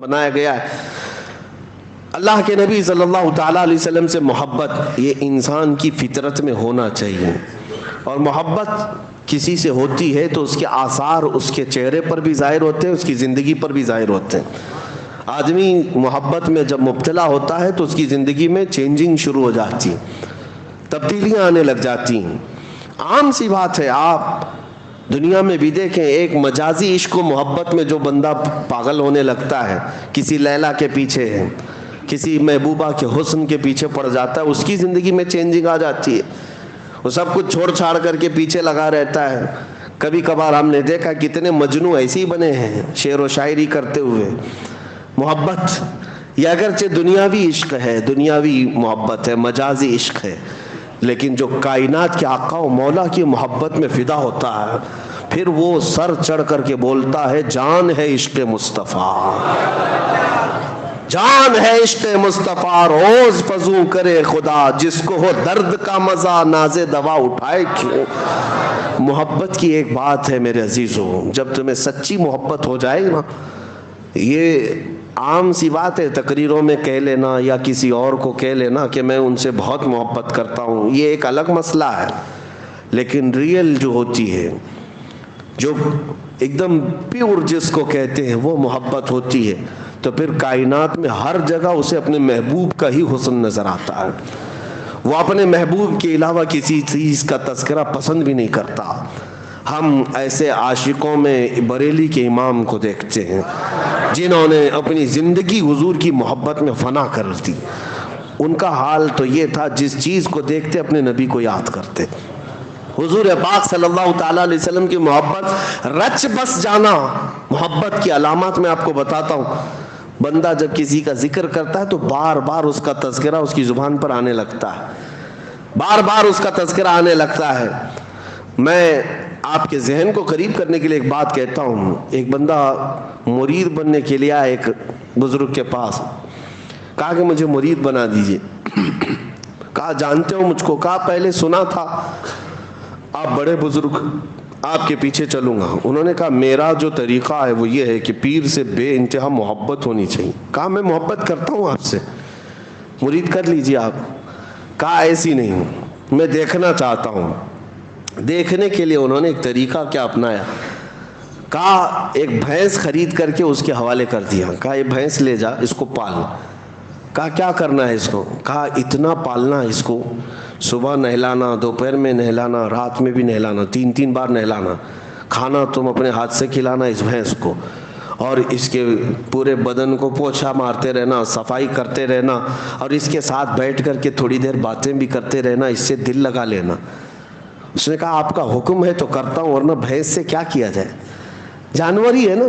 بنایا گیا ہے۔ اللہ کے نبی صلی اللہ تعالیٰ علیہ وسلم سے محبت یہ انسان کی فطرت میں ہونا چاہیے، اور محبت کسی سے ہوتی ہے تو اس کے آثار اس کے چہرے پر بھی ظاہر ہوتے ہیں، اس کی زندگی پر بھی ظاہر ہوتے ہیں۔ آدمی محبت میں جب مبتلا ہوتا ہے تو اس کی زندگی میں چینجنگ شروع ہو جاتی ہے، تبدیلیاں آنے لگ جاتی ہیں۔ عام سی بات ہے، آپ دنیا میں بھی دیکھیں، ایک مجازی عشق و محبت میں جو بندہ پاگل ہونے لگتا ہے، کسی لیلا کے پیچھے ہے، کسی محبوبہ کے حسن کے پیچھے پڑ جاتا ہے، اس کی زندگی میں چینجنگ آ جاتی ہے، وہ سب کچھ چھوڑ چھاڑ کر کے پیچھے لگا رہتا ہے۔ کبھی کبھار ہم نے دیکھا کتنے مجنوں ایسے ہی بنے ہیں شعر و شاعری کرتے ہوئے۔ محبت یہ اگرچہ دنیاوی عشق ہے، دنیاوی محبت ہے، مجازی عشق ہے، لیکن جو کائنات کے آقا و مولا کی محبت میں فدا ہوتا ہے، پھر وہ سر چڑھ کر کے بولتا ہے جان ہے عشق مصطفیٰ، جان ہے عشق مصطفیٰ، روز فزوں کرے خدا، جس کو ہو درد کا مزہ ناز دوا اٹھائے کیوں۔ محبت کی ایک بات ہے میرے عزیزوں، جب تمہیں سچی محبت ہو جائے نا، یہ عام سی بات ہے تقریروں میں کہہ لینا یا کسی اور کو کہہ لینا کہ میں ان سے بہت محبت کرتا ہوں، یہ ایک الگ مسئلہ ہے، لیکن ریئل جو ہوتی ہے، جو ایک دم پیور جس کو کہتے ہیں، وہ محبت ہوتی ہے، تو پھر کائنات میں ہر جگہ اسے اپنے محبوب کا ہی حسن نظر آتا ہے، وہ اپنے محبوب کے علاوہ کسی چیز کا تذکرہ پسند بھی نہیں کرتا۔ ہم ایسے عاشقوں میں بریلی کے امام کو دیکھتے ہیں جنہوں نے اپنی زندگی حضور کی محبت میں فنا کر دی۔ ان کا حال تو یہ تھا، جس چیز کو دیکھتے اپنے نبی کو یاد کرتے۔ حضور پاک صلی اللہ تعالیٰ علیہ وسلم کی محبت، رچ بس جانا محبت کی علامات میں آپ کو بتاتا ہوں۔ بندہ جب کسی کا ذکر کرتا ہے تو بار بار اس کا تذکرہ اس کی زبان پر آنے لگتا ہے، بار بار اس کا تذکرہ آنے لگتا ہے۔ میں آپ کے ذہن کو قریب کرنے کے لیے ایک بات کہتا ہوں۔ ایک بندہ مرید بننے کے لیے آیا ایک بزرگ کے پاس، کہا کہ مجھے مرید بنا دیجئے۔ کہا جانتے ہو مجھ کو؟ کہا پہلے سنا تھا، آپ بڑے بزرگ، آپ کے پیچھے چلوں گا۔ انہوں نے کہا میرا جو طریقہ ہے وہ یہ ہے کہ پیر سے بے انتہا محبت ہونی چاہیے۔ کہا میں محبت کرتا ہوں آپ سے، مرید کر لیجئے آپ۔ کہا ایسی نہیں، میں دیکھنا چاہتا ہوں۔ دیکھنے کے لیے انہوں نے ایک طریقہ کیا اپنایا، کہا ایک بھینس خرید کر کے اس کے حوالے کر دیا، کہا یہ بھینس لے جا، اس کو پال۔ کہا کیا کرنا ہے اس کو؟ کہا اتنا پالنا اس کو، صبح نہلانا، دوپہر میں نہلانا، رات میں بھی نہلانا، 3 بار نہلانا، کھانا تم اپنے ہاتھ سے کھلانا اس بھینس کو، اور اس کے پورے بدن کو پوچھا مارتے رہنا، صفائی کرتے رہنا، اور اس کے ساتھ بیٹھ کر کے تھوڑی دیر باتیں بھی کرتے رہنا، اس سے دل لگا لینا۔ اس نے کہا آپ کا حکم ہے تو کرتا ہوں، ورنہ بھینس سے کیا کیا جائے، جانور ہی ہے نا۔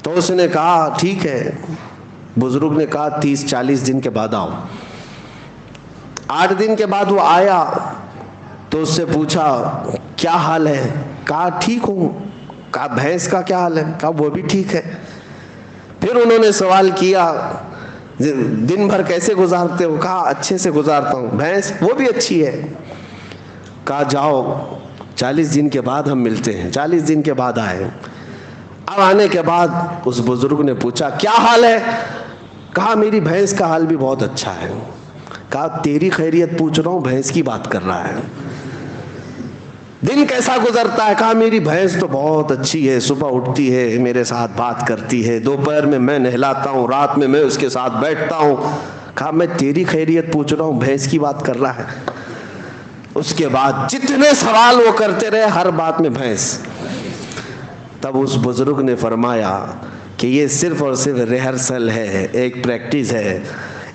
تو اس نے کہا ٹھیک ہے۔ بزرگ نے کہا 30-40 دن کے بعد آؤ۔ 8 دن کے بعد وہ آیا تو اس سے پوچھا کیا حال ہے؟ کہا ٹھیک ہوں۔ کہا بھینس کا کیا حال ہے؟ کہا وہ بھی ٹھیک ہے۔ پھر انہوں نے سوال کیا دن بھر کیسے گزارتے ہو؟ کہا اچھے سے گزارتا ہوں۔ بھینس؟ وہ بھی اچھی ہے۔ کہا جاؤ 40 دن کے بعد ہم ملتے ہیں۔ 40 دن کے بعد آئے۔ اب آنے کے بعد اس بزرگ نے پوچھا کیا حال ہے؟ کہا میری بھینس کا حال بھی بہت اچھا ہے۔ کہا تیری خیریت پوچھ رہا ہوں، بھینس کی بات کر رہا ہے۔ دن کیسا گزرتا ہے؟ کہا میری بھینس تو بہت اچھی ہے، صبح اٹھتی ہے میرے ساتھ بات کرتی ہے، دوپہر میں نہلاتا ہوں، رات میں اس کے ساتھ بیٹھتا ہوں۔ کہا میں تیری خیریت پوچھ رہا ہوں، بھینس کی بات کر رہا ہے۔ اس کے بعد جتنے سوال وہ کرتے رہے، ہر بات میں بھینس۔ تب اس بزرگ نے فرمایا کہ یہ صرف اور صرف ریہرسل ہے، ایک پریکٹس ہے۔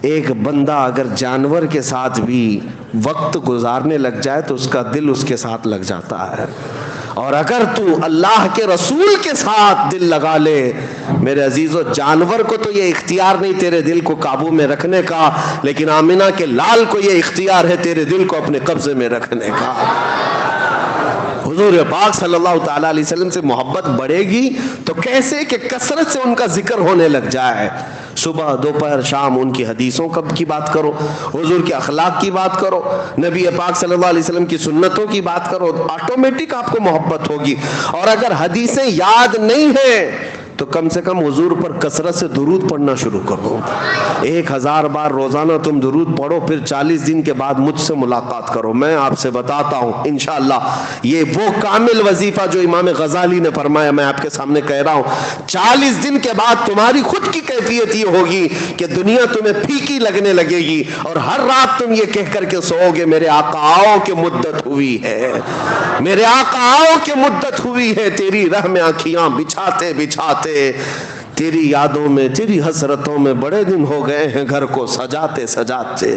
ایک بندہ اگر جانور کے ساتھ بھی وقت گزارنے لگ جائے تو اس کا دل اس کے ساتھ لگ جاتا ہے، اور اگر تو اللہ کے رسول کے ساتھ دل لگا لے میرے عزیزو، جانور کو تو یہ اختیار نہیں تیرے دل کو قابو میں رکھنے کا، لیکن آمنہ کے لال کو یہ اختیار ہے تیرے دل کو اپنے قبضے میں رکھنے کا۔ حضور پاک صلی اللہ تعالیٰ علیہ وسلم سے محبت بڑھے گی تو کیسے کہ کثرت سے ان کا ذکر ہونے لگ جائے، صبح دوپہر شام ان کی حدیثوں کی بات کرو، حضور کے اخلاق کی بات کرو، نبی پاک صلی اللہ علیہ وسلم کی سنتوں کی بات کرو، آٹومیٹک آپ کو محبت ہوگی۔ اور اگر حدیثیں یاد نہیں ہیں تو کم سے کم حضور پر کثرت سے درود پڑھنا شروع کرو. 1000 بار روزانہ تم درود پڑھو, پھر 40 دن کے بعد مجھ سے ملاقات کرو. میں آپ سے بتاتا ہوں انشاءاللہ یہ وہ کامل وظیفہ جو امام غزالی نے فرمایا, میں آپ کے سامنے کہہ رہا ہوں. 40 دن کے بعد تمہاری خود کی کیفیت یہ ہوگی کہ دنیا تمہیں پھیکی لگنے لگے گی, اور ہر رات تم یہ کہہ کر کے سو گے میرے آقا آؤ کہ مدت ہوئی ہے, میرے آقا آؤ کہ مدت ہوئی ہے. تیری راہ میں آنکھیاں بچھاتے بچھاتے, تیری یادوں میں تیری حسرتوں میں بڑے دن ہو گئے ہیں گھر کو سجاتے سجاتے.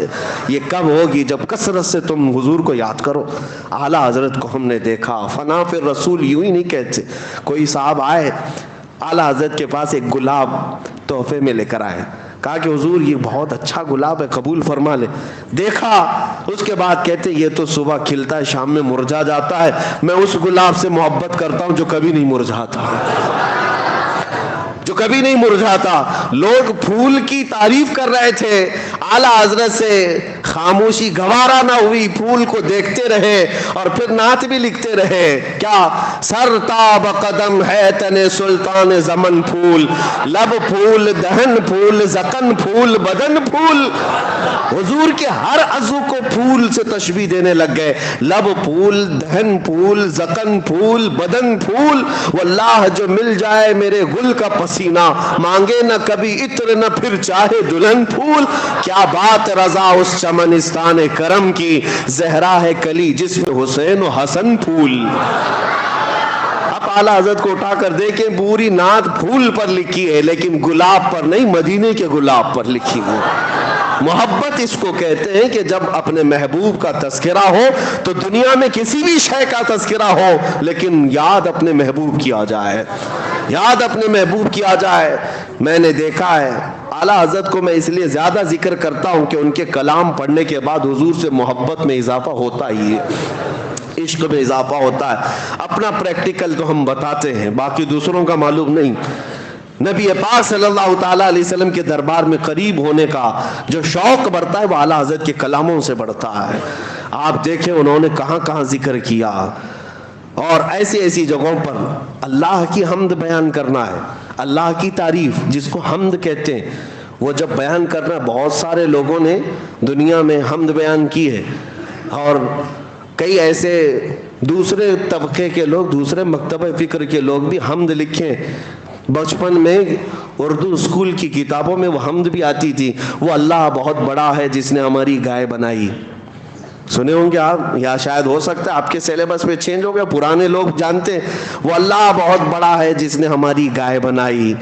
یہ کب ہوگی؟ جب کثرت سے تم حضور کو یاد کرو. اعلیٰ حضرت کو ہم نے دیکھا, فنا پھر رسول یوں ہی نہیں کہتے. کوئی صاحب آئے اعلیٰ حضرت کے پاس, ایک گلاب تحفے میں لے کر آئے. کہا کہ حضور یہ بہت اچھا گلاب ہے, قبول فرما لے. دیکھا, اس کے بعد کہتے یہ تو صبح کھلتا ہے شام میں مرجھا جاتا ہے. میں اس گلاب سے محبت کرتا ہوں جو کبھی نہیں مرجھاتا, جو کبھی نہیں مرجھاتا. لوگ پھول کی تعریف کر رہے تھے, اعلیٰ حضرت سے خاموشی گوارا نہ ہوئی, پھول کو دیکھتے رہے اور پھر نعت بھی لکھتے رہے. کیا؟ سر تاب قدم ہے تن سلطان زمن پھول, لب پھول دہن پھول زکن پھول بدن پھول. حضور کے ہر عضو کو پھول سے تشبیہ دینے لگ گئے. لب پھول دہن پھول زکن پھول بدن پھول. واللہ جو مل جائے میرے گل کا پسینہ, مانگے نہ کبھی عطر نہ پھر چاہے دلہن پھول. کیا بات رضا اس چمنستان کرم کی, زہرا ہے کلی جس میں حسین و حسن پھول. اب اعلیٰ حضرت کو اٹھا کر دیکھیں, پوری نعت پھول پر لکھی ہے لیکن گلاب پر نہیں, مدینے کے گلاب پر لکھی ہوئی. محبت اس کو کہتے ہیں کہ جب اپنے محبوب کا تذکرہ ہو تو دنیا میں کسی بھی شے کا تذکرہ ہو لیکن یاد اپنے محبوب کی آ جائے, یاد اپنے محبوب کی آ جائے. میں نے دیکھا ہے اعلیٰ حضرت کو میں اس لیے زیادہ ذکر کرتا ہوں کہ ان کے کلام پڑھنے کے بعد حضور سے محبت میں اضافہ ہوتا ہی ہے, عشق میں اضافہ ہوتا ہے. اپنا پریکٹیکل تو ہم بتاتے ہیں, باقی دوسروں کا معلوم نہیں. نبی پاک صلی اللہ تعالیٰ علیہ وسلم کے دربار میں قریب ہونے کا جو شوق بڑھتا ہے وہ اعلیٰ حضرت کے کلاموں سے بڑھتا ہے. آپ دیکھیں انہوں نے کہاں کہاں ذکر کیا, اور ایسی ایسی جگہوں پر اللہ کی حمد بیان کرنا ہے, اللہ کی تعریف جس کو حمد کہتے ہیں, وہ جب بیان کرنا. بہت سارے لوگوں نے دنیا میں حمد بیان کی ہے, اور کئی ایسے دوسرے طبقے کے لوگ, دوسرے مکتبہ فکر کے لوگ بھی حمد لکھیں. بچپن میں اردو اسکول کی کتابوں میں وہ حمد بھی آتی تھی, وہ اللہ بہت بڑا ہے جس نے ہماری گائے بنائی. سنے ہوں گے آپ, یا شاید ہو سکتا ہے آپ کے سیلیبس میں چینج ہو گیا, پرانے لوگ جانتے ہیں. وہ اللہ بہت بڑا ہے جس نے ہماری گائے بنائی.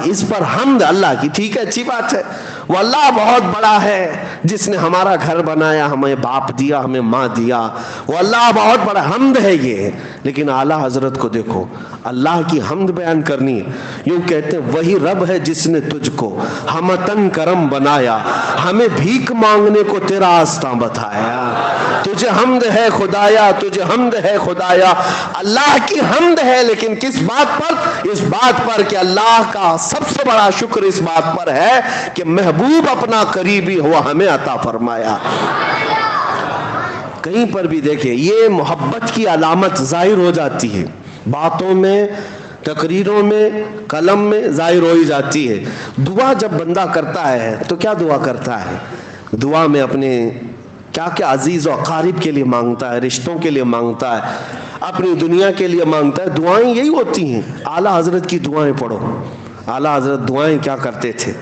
اس پر حمد اللہ کی, ٹھیک ہے اچھی بات ہے. وہ اللہ بہت بڑا ہے جس نے ہمارا گھر بنایا, ہمیں باپ دیا, ہمیں ماں دیا. وہ اللہ بہت بڑا حمد ہے یہ. لیکن اعلیٰ حضرت کو دیکھو, اللہ کی حمد بیان کرنی یوں کہتے ہیں, وہی رب ہے جس نے تجھ کو ہمتن کرم بنایا, ہمیں بھیک مانگنے کو تیرا آستاں بتایا. تجھے حمد ہے خدایا, تجھے حمد ہے خدایا. اللہ کی حمد ہے, لیکن کس بات پر؟ اس بات پر کہ اللہ کا سب سے بڑا شکر اس بات پر ہے کہ محبوب اپنا قریبی ہوا ہمیں عطا فرمایا. کہیں پر بھی دیکھیں یہ محبت کی علامت ظاہر ہو جاتی ہے, باتوں میں, تقریروں میں, قلم میں ظاہر ہو ہی جاتی ہے. دعا جب بندہ کرتا ہے تو کیا دعا کرتا ہے؟ دعا میں اپنے کیا کیا عزیز و اقارب کے لیے مانگتا ہے, رشتوں کے لیے مانگتا ہے, اپنی دنیا کے لیے مانگتا ہے. دعائیں یہی ہوتی ہیں. اعلیٰ حضرت کی دعائیں پڑھو. اعلیٰ حضرت دعائیں کیا کرتے تھے؟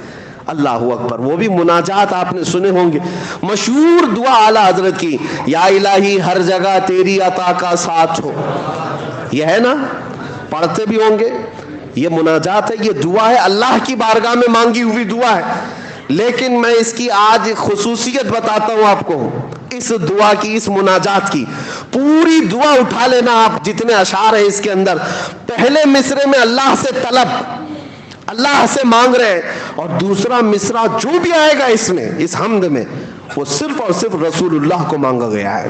اللہ اکبر. وہ بھی مناجات آپ نے سنے ہوں گے, مشہور دعا اعلیٰ حضرت کی, یا الہی ہر جگہ تیری عطا کا ساتھ ہو. یہ ہے نا, پڑھتے بھی ہوں گے. یہ مناجات ہے, یہ دعا ہے, اللہ کی بارگاہ میں مانگی ہوئی دعا ہے. لیکن میں اس کی آج خصوصیت بتاتا ہوں آپ کو, اس دعا کی, اس مناجات کی. پوری دعا اٹھا لینا آپ, جتنے اشعار ہیں اس کے اندر. پہلے مصرے میں اللہ سے طلب, اللہ سے مانگ رہے ہیں, اور دوسرا مصرع جو بھی آئے گا اس میں, اس حمد میں, وہ صرف اور صرف رسول اللہ کو مانگا گیا ہے.